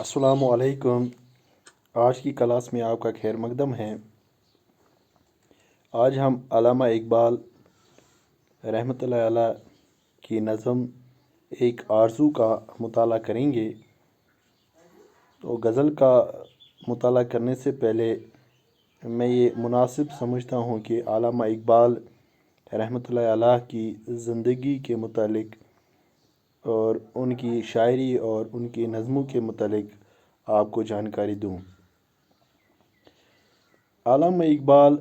السلام علیکم۔ آج کی کلاس میں آپ کا خیر مقدم ہے۔ آج ہم علامہ اقبال رحمۃ اللہ علیہ کی نظم ایک آرزو کا مطالعہ کریں گے۔ تو غزل کا مطالعہ کرنے سے پہلے میں یہ مناسب سمجھتا ہوں کہ علامہ اقبال رحمۃ اللہ علیہ کی زندگی کے متعلق اور ان کی شاعری اور ان کی نظموں کے متعلق آپ کو جانکاری دوں۔ علامہ اقبال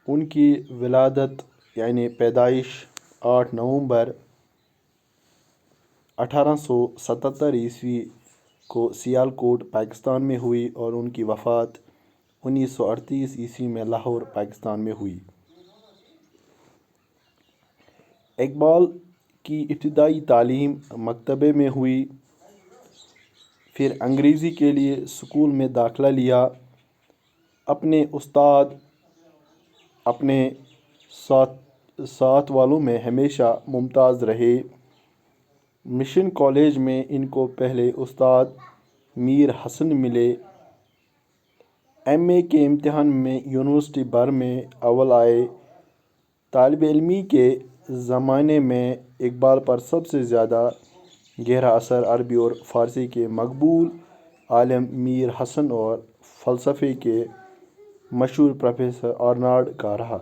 ان کی ولادت یعنی پیدائش 8 نومبر 1877 کو سیالکوٹ پاکستان میں ہوئی اور ان کی وفات 1938 میں لاہور پاکستان میں ہوئی۔ اقبال کی ابتدائی تعلیم مکتبے میں ہوئی، پھر انگریزی کے لیے اسکول میں داخلہ لیا۔ اپنے استاد اپنے ساتھ والوں میں ہمیشہ ممتاز رہے۔ مشن کالج میں ان کو پہلے استاد میر حسن ملے۔ ایم اے کے امتحان میں یونیورسٹی بھر میں اول آئے۔ طالب علمی کے زمانے میں اقبال پر سب سے زیادہ گہرا اثر عربی اور فارسی کے مقبول عالم میر حسن اور فلسفے کے مشہور پروفیسر آرنالڈ کا رہا۔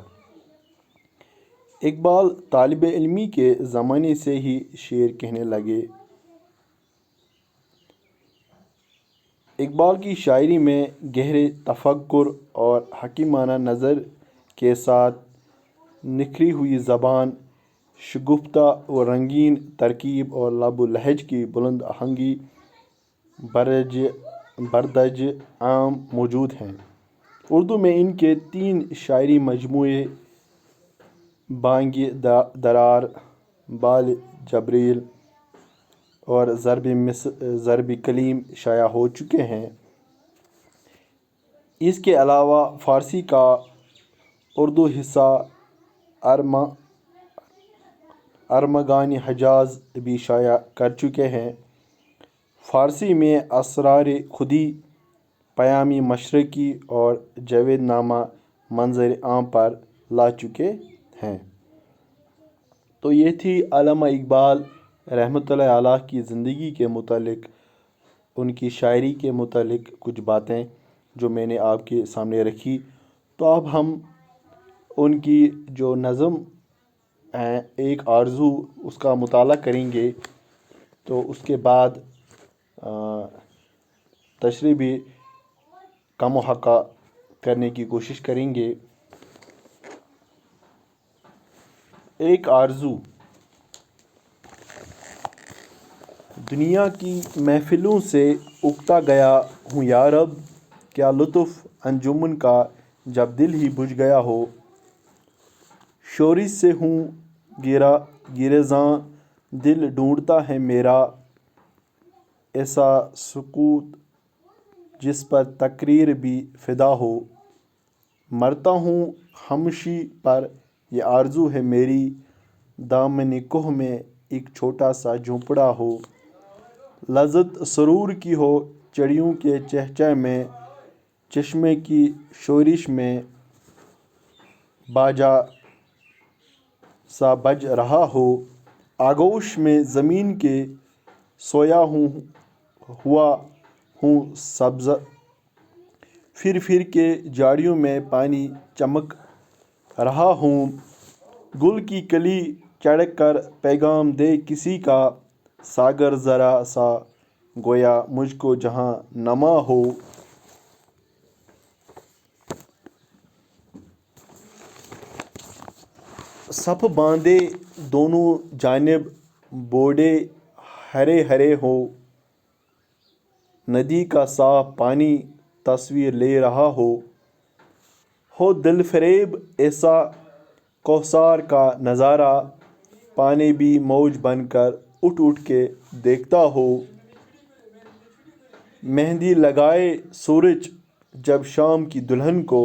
اقبال طالب علمی کے زمانے سے ہی شعر کہنے لگے۔ اقبال کی شاعری میں گہرے تفکر اور حکیمانہ نظر کے ساتھ نکھری ہوئی زبان، شگفتہ و رنگین ترکیب اور لب و لہج کی بلند آہنگی بردرج عام موجود ہیں۔ اردو میں ان کے 3 شعری مجموعے بانگ درار، بال جبریل اور ضرب کلیم شائع ہو چکے ہیں۔ اس کے علاوہ فارسی کا اردو حصہ ارمغان حجاز بھی شائع کر چکے ہیں۔ فارسی میں اسرار خودی، پیام مشرقی اور جاوید نامہ منظر عام پر لا چکے ہیں۔ تو یہ تھی علامہ اقبال رحمۃ اللہ علیہ کی زندگی کے متعلق، ان کی شاعری کے متعلق کچھ باتیں جو میں نے آپ کے سامنے رکھی۔ تو اب ہم ان کی جو نظم ہے ایک آرزو، اس کا مطالعہ کریں گے۔ تو اس کے بعد تشریح بھی کم و حقہ کرنے کی کوشش کریں گے۔ ایک آرزو۔ دنیا کی محفلوں سے اکتا گیا ہوں یا رب، کیا لطف انجمن کا جب دل ہی بجھ گیا ہو۔ شورش سے ہوں گریزاں، دل ڈھونڈتا ہے میرا ایسا سکوت جس پر تقریر بھی فدا ہو۔ مرتا ہوں خاموشی پر یہ آرزو ہے میری، دامن کوہ میں ایک چھوٹا سا جھونپڑا ہو۔ لذت سرور کی ہو چڑیوں کے چہچہ میں، چشمے کی شورش میں باجا سا بج رہا ہو۔ آغوش میں زمین کے سویا ہوا ہوں سبز، پھر پھر کے جھاڑیوں میں پانی چمک رہا ہوں۔ گل کی کلی چڑھ کر پیغام دے کسی کا، ساغر ذرا سا گویا مجھ کو جہاں نما ہو۔ صف باندھے دونوں جانب بوڑے ہرے ہرے ہوں، ندی کا صاف پانی تصویر لے رہا ہو دل فریب ایسا کوثر کا نظارہ، پانی بھی موج بن کر اٹھ اٹھ کے دیکھتا ہو۔ مہندی لگائے سورج جب شام کی دلہن کو،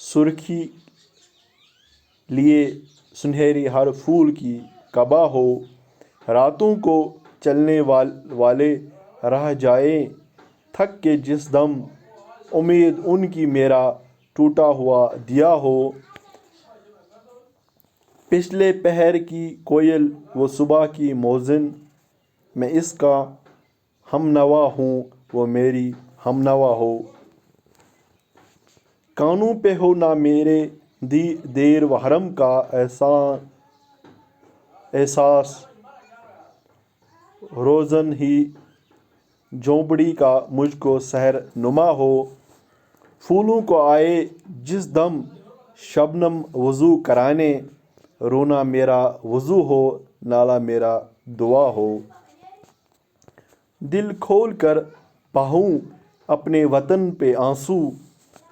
سرخی لیے سنہری ہر پھول کی قبا ہو۔ راتوں کو چلنے والے رہ جائے تھک کے جس دم، امید ان کی میرا ٹوٹا ہوا دیا ہو۔ پچھلے پہر کی کوئل وہ صبح کی موذن، میں اس کا ہم نوا ہوں وہ میری ہم نوا ہو۔ کانوں پہ ہو نہ میرے دیر و حرم کا احساس، روزن ہی جھونپڑی کا مجھ کو سحر نما ہو۔ پھولوں کو آئے جس دم شبنم وضو کرانے، رونا میرا وضو ہو نالہ میرا دعا ہو۔ دل کھول کر بہاؤں اپنے وطن پہ آنسو،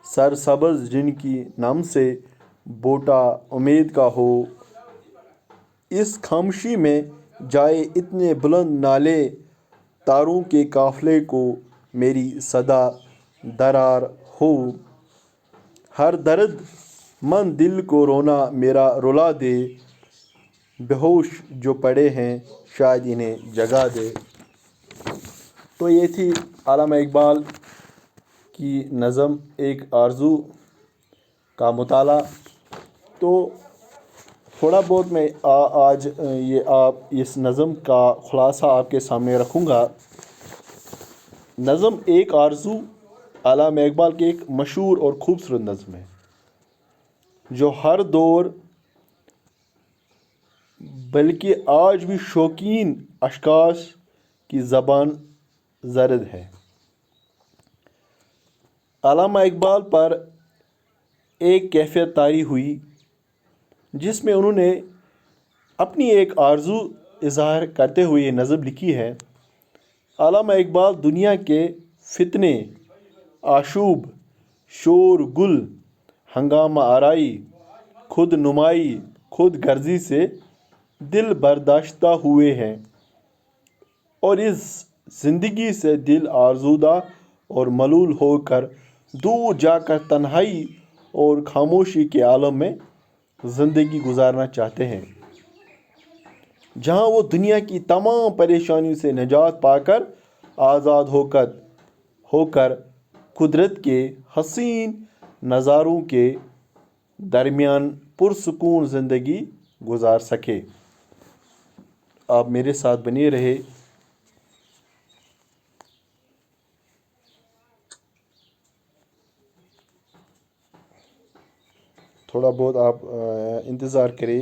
سرسبز جن کی نم سے بوٹا امید کا ہو۔ اس خاموشی میں جائے اتنے بلند نالے، تاروں کے قافلے کو میری صدا درار ہو۔ ہر درد مند دل کو رونا میرا رلا دے، بے ہوش جو پڑے ہیں شاید انہیں جگا دے۔ تو یہ تھی علامہ اقبال کی نظم ایک آرزو کا مطالعہ۔ تو تھوڑا بہت میں آج اس نظم کا خلاصہ آپ کے سامنے رکھوں گا۔ نظم ایک آرزو علامہ اقبال کی ایک مشہور اور خوبصورت نظم ہے، جو ہر دور بلکہ آج بھی شوقین اشخاص کی زبان زرد ہے۔ علامہ اقبال پر ایک کیفیت طاری ہوئی جس میں انہوں نے اپنی ایک آرزو اظہار کرتے ہوئے یہ نظم لکھی ہے۔ علامہ اقبال دنیا کے فتنے، آشوب، شور گل، ہنگامہ آرائی، خود نمائی، خود غرضی سے دل برداشتہ ہوئے ہیں، اور اس زندگی سے دل آزردہ اور ملول ہو کر دور جا کر تنہائی اور خاموشی کے عالم میں زندگی گزارنا چاہتے ہیں، جہاں وہ دنیا کی تمام پریشانیوں سے نجات پا کر آزاد ہو کر قدرت کے حسین نظاروں کے درمیان پرسکون زندگی گزار سکے۔ آپ میرے ساتھ بنے رہے۔ تھوڑا بہت آپ انتظار کریں۔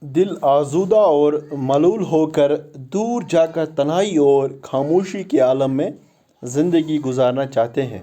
دل آزودہ اور ملول ہو کر دور جا کر تنہائی اور خاموشی کے عالم میں زندگی گزارنا چاہتے ہیں،